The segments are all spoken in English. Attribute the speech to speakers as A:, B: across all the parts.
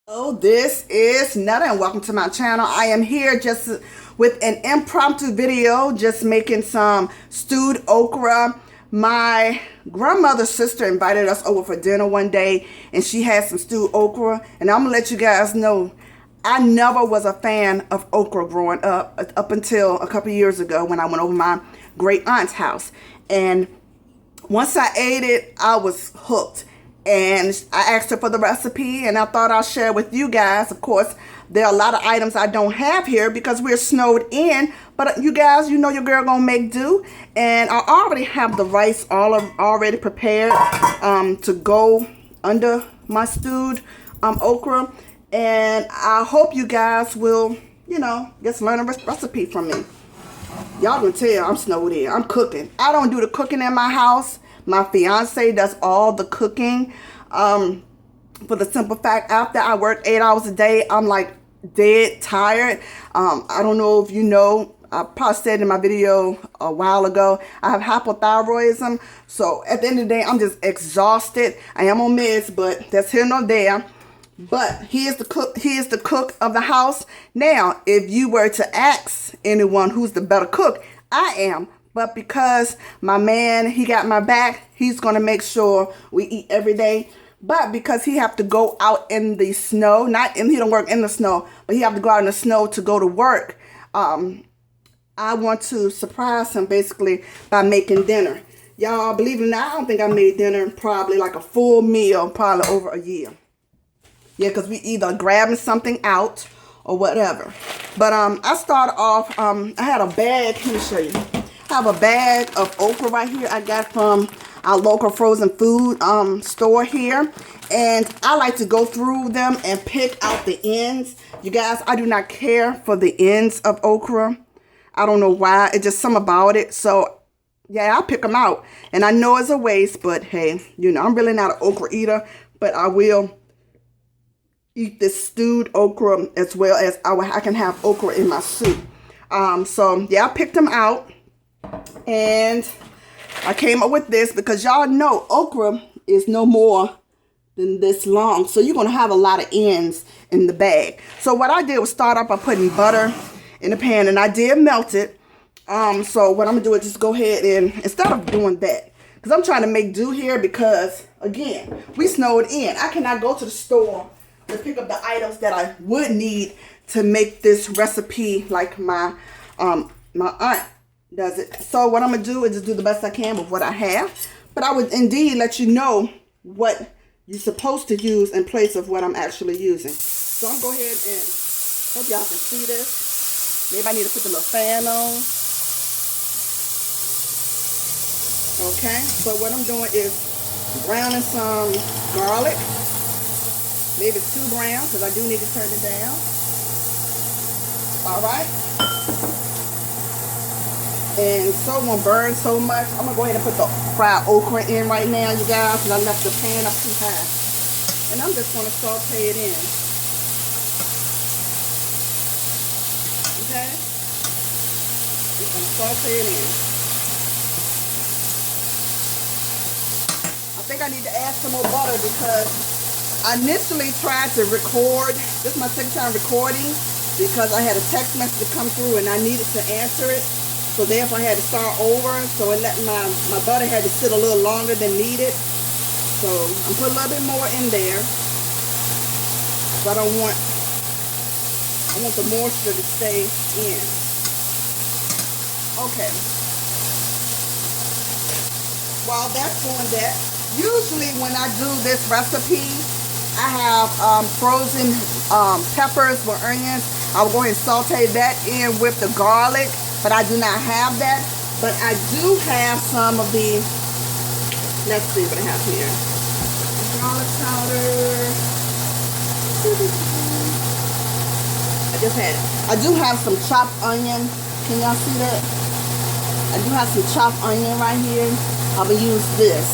A: Oh, this is Netta and welcome to my channel. I am here just with an impromptu video, just making some stewed okra. My grandmother's sister invited us over for dinner one day and she had some stewed okra. And I'm gonna let you guys know, I never was a fan of okra growing up until a couple years ago when I went over my great aunt's house. And once I ate it, I was hooked. And I asked her for the recipe and I thought I'll share with you guys. Of course, there are a lot of items I don't have here because we're snowed in. But you guys, you know your girl gonna make do. And I already have the rice already prepared to go under my stewed okra. And I hope you guys will, just learn a recipe from me. Y'all can tell I'm snowed in. I'm cooking. I don't do the cooking in my house. My fiance does all the cooking. For the simple fact, after I work 8 hours a day, I'm like dead tired. I don't know if you know, I probably said in my video a while ago, I have hypothyroidism. So at the end of the day, I'm just exhausted. I am on meds, but that's here nor there. But he is the cook. He is the cook of the house. Now, if you were to ask anyone who's the better cook, I am. But because my man, he got my back, he's going to make sure we eat every day. But because he have to go out in the snow, he don't work in the snow, but he have to go out in the snow to go to work. I want to surprise him basically by making dinner. Y'all, believe it or not, I don't think I made dinner probably like a full meal, probably over a year. Yeah, because we either grabbing something out or whatever. But I started off, I had a bag, let me show you. I have a bag of okra right here I got from our local frozen food store here. And I like to go through them and pick out the ends. You guys, I do not care for the ends of okra. I don't know why. It's just something about it. So, yeah, I pick them out. And I know it's a waste, but hey, I'm really not an okra eater. But I will eat this stewed okra as well as I can have okra in my soup. So, yeah, I picked them out. And I came up with this because y'all know okra is no more than this long. So you're going to have a lot of ends in the bag. So what I did was start off by putting butter in the pan. And I did melt it. So what I'm going to do is just go ahead and instead of doing that. Because I'm trying to make do here because, again, we snowed in. I cannot go to the store to pick up the items that I would need to make this recipe like my aunt does it. So what I'm going to do is just do the best I can with what I have. But I would indeed let you know what you're supposed to use in place of what I'm actually using. So I'm going to go ahead and hope y'all can see this. Maybe I need to put the little fan on. Okay, so what I'm doing is browning some garlic. Maybe 2 brown because I do need to turn it down. All right. And so it won't burn so much. I'm going to go ahead and put the fried okra in right now, you guys. And I left the pan up too high. And I'm just going to saute it in. Okay? Just going to saute it in. I think I need to add some more butter because I initially tried to record. This is my second time recording because I had a text message come through and I needed to answer it. So therefore I had to start over. So it let my butter had to sit a little longer than needed. So I'm putting a little bit more in there. But I want the moisture to stay in. Okay. While that's doing that, usually when I do this recipe, I have frozen peppers with onions. I'll go ahead and saute that in with the garlic. But I do not have that. But I do have some of the, let's see what I have here. Garlic powder. I just had it. I do have some chopped onion. Can y'all see that? I do have some chopped onion right here. I will use this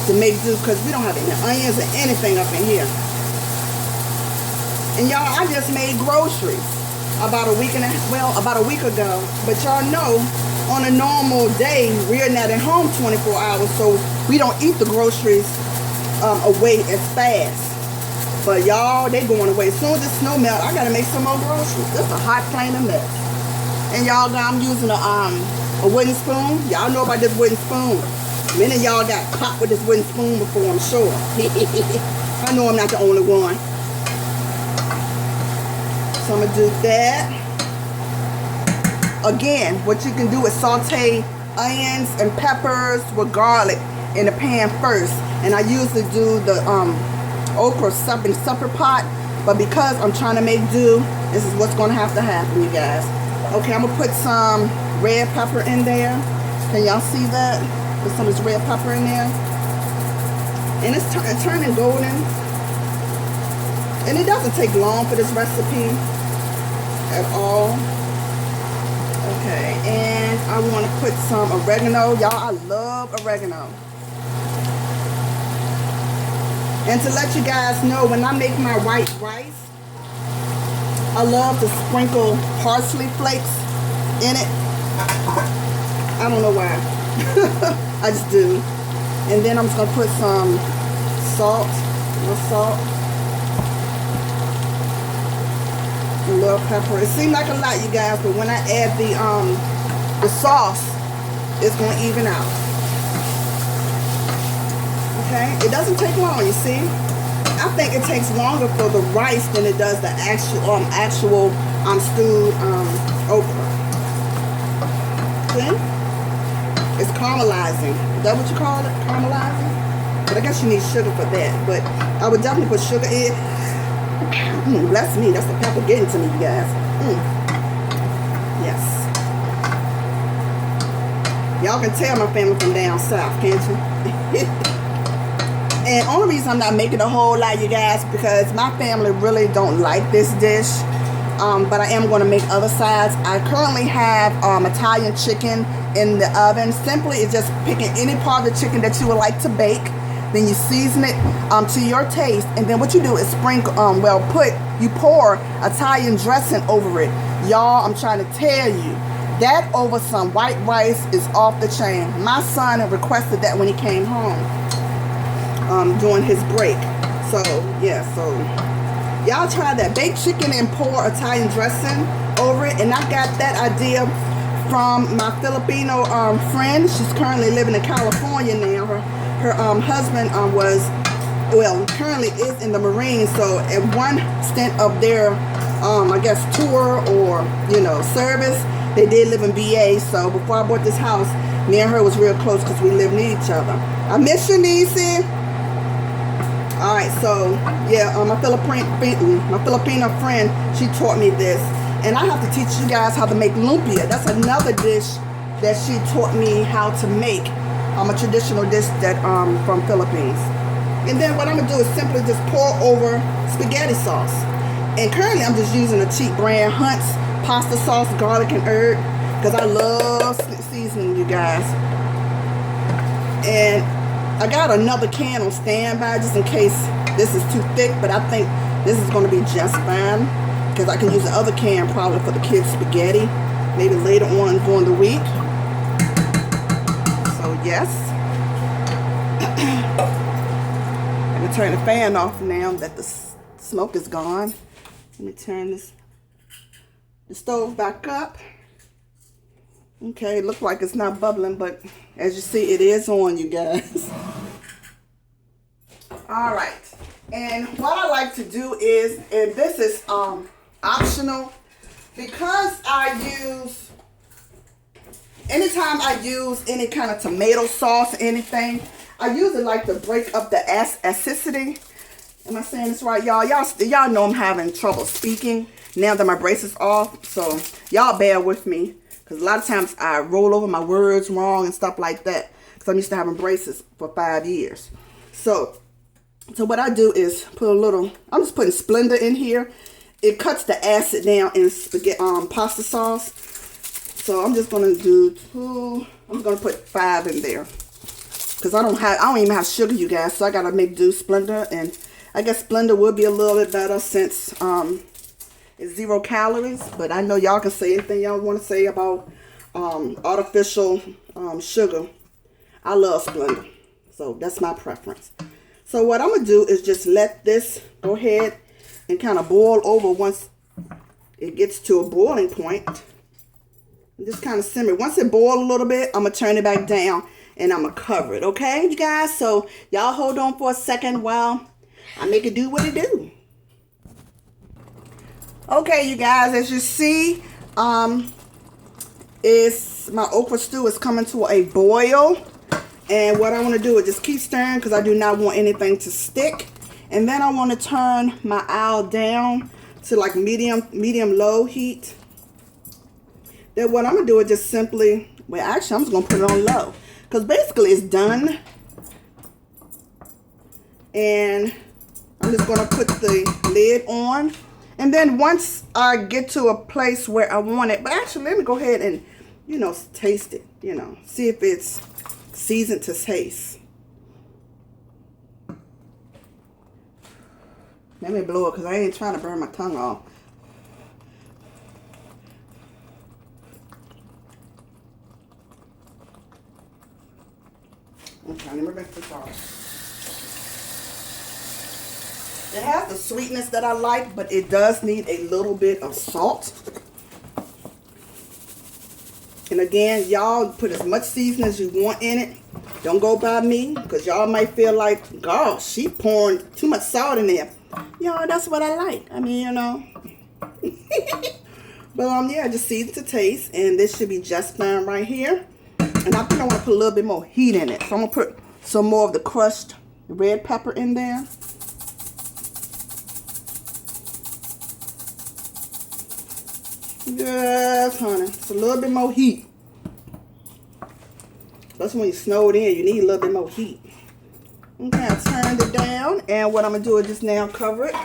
A: to make do because we don't have any onions or anything up in here. And y'all, I just made groceries about a week ago. But y'all know, on a normal day, we're not at home 24 hours, so we don't eat the groceries away as fast. But y'all, they going away. As soon as the snow melt, I gotta make some more groceries. This is a hot flaming mess. And y'all, I'm using a wooden spoon. Y'all know about this wooden spoon. Many of y'all got caught with this wooden spoon before, I'm sure. I know I'm not the only one. So I'm gonna do that. Again, what you can do is saute onions and peppers with garlic in the pan first. And I usually do the okra in supper pot, but because I'm trying to make do, this is what's gonna have to happen, you guys. Okay, I'm gonna put some red pepper in there. Can y'all see that? Put some of this red pepper in there. And it's turning golden. And it doesn't take long for this recipe at all. Okay, and I want to put some oregano. Y'all, I love oregano. And to let you guys know, when I make my white rice, I love to sprinkle parsley flakes in it. I don't know why. I just do. And then I'm just going to put some salt. A little salt. A little pepper. It seems like a lot, you guys, but when I add the sauce, it's going to even out. Okay? It doesn't take long, you see? I think it takes longer for the rice than it does the actual stewed okra. See? It's caramelizing. Is that what you call it? Caramelizing? But I guess you need sugar for that. But I would definitely put sugar in. Bless me. That's the pepper getting to me, you guys. Yes. Y'all can tell my family from down south, can't you? And only reason I'm not making a whole lot, you guys, because my family really don't like this dish. But I am going to make other sides. I currently have Italian chicken in the oven. Simply, it's just picking any part of the chicken that you would like to bake. Then you season it to your taste. And then what you do is sprinkle, you pour Italian dressing over it. Y'all, I'm trying to tell you, that over some white rice is off the chain. My son had requested that when he came home during his break. So, yeah, so y'all try that. Baked chicken and pour Italian dressing over it. And I got that idea from my Filipino friend. She's currently living in California now. Her husband currently is in the Marines. So at one stint of their, I guess, tour or, service, they did live in BA. So before I bought this house, me and her was real close because we live near each other. I miss you, Niecy. All right, so yeah, my Filipino friend, she taught me this, and I have to teach you guys how to make lumpia. That's another dish that she taught me how to make. A traditional dish that from Philippines. And then what I'm gonna do is simply just pour over spaghetti sauce. And currently I'm just using a cheap brand, Hunt's pasta sauce, garlic and herb, because I love seasoning, you guys. And I got another can on standby just in case this is too thick, but I think this is going to be just fine because I can use the other can probably for the kids' spaghetti, maybe later on during the week. So yes. I'm going to turn the fan off now that the smoke is gone. Let me turn the stove back up. Okay, it looks like it's not bubbling, but as you see, it is on, you guys. All right, and what I like to do is, and this is optional, because anytime I use any kind of tomato sauce or anything, I usually like to break up the acidity. Am I saying this right, y'all? Y'all know I'm having trouble speaking now that my brace is off, so y'all bear with me. Because a lot of times I roll over my words wrong and stuff like that. Because I'm used to having braces for 5 years. So what I do is put a little, I'm just putting Splenda in here. It cuts the acid down in spaghetti, pasta sauce. So I'm just going to do I'm going to put 5 in there. Because I don't even have sugar, you guys. So I got to make do Splenda. And I guess Splenda would be a little bit better since it's 0 calories, but I know y'all can say anything y'all want to say about artificial sugar. I love Splenda, so that's my preference. So what I'm going to do is just let this go ahead and kind of boil over once it gets to a boiling point. Just kind of simmer. Once it boils a little bit, I'm going to turn it back down and I'm going to cover it. Okay, you guys? So y'all hold on for a second while I make it do what it do. Okay, you guys, as you see, my okra stew is coming to a boil. And what I want to do is just keep stirring because I do not want anything to stick. And then I want to turn my oil down to like medium low heat. Then what I'm going to do is just simply, well, actually, I'm just going to put it on low. Because basically it's done. And I'm just going to put the lid on. And then once I get to a place where I want it, but actually let me go ahead and, you know, taste it, you know, see if it's seasoned to taste. Let me blow it because I ain't trying to burn my tongue off. Okay, let me mix this off. It has the sweetness that I like, but it does need a little bit of salt. And again, y'all put as much seasoning as you want in it. Don't go by me, because y'all might feel like, gosh, she pouring too much salt in there. Y'all, that's what I like. I mean, you know. But yeah, just season to taste. And this should be just fine right here. And I think I want to put a little bit more heat in it. So I'm going to put some more of the crushed red pepper in there. Yes, honey. It's a little bit more heat. That's when you snowed in, you need a little bit more heat. Okay, I turned it down. And what I'm going to do is just now cover it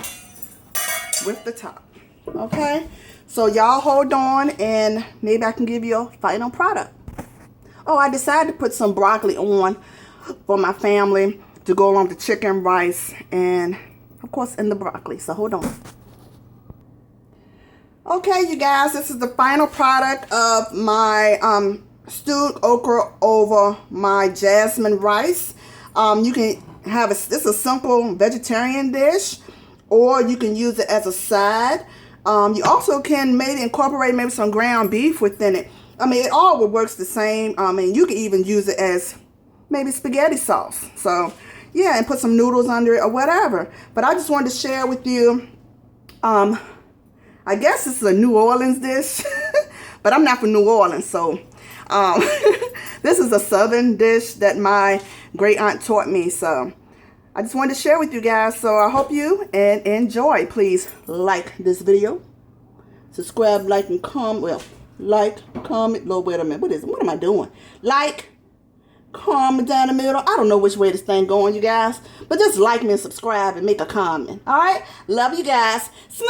A: with the top. Okay? So y'all hold on and maybe I can give you a final product. Oh, I decided to put some broccoli on for my family to go along with the chicken, rice, and of course in the broccoli. So hold on. Okay, you guys, this is the final product of my stewed okra over my jasmine rice. You can have this is a simple vegetarian dish, or you can use it as a side. You also can maybe incorporate maybe some ground beef within it. I mean, it all works the same. I mean, you can even use it as maybe spaghetti sauce. So, yeah, and put some noodles under it or whatever. But I just wanted to share with you, I guess this is a New Orleans dish, but I'm not from New Orleans, so this is a southern dish that my great aunt taught me. So I just wanted to share with you guys. So I hope you enjoy. Please like this video, subscribe, like, and comment. Well, like, comment. No, wait a minute. What am I doing? Like, comment down the middle. I don't know which way this thing going, you guys. But just like me and subscribe and make a comment. All right? Love you guys. Smooches.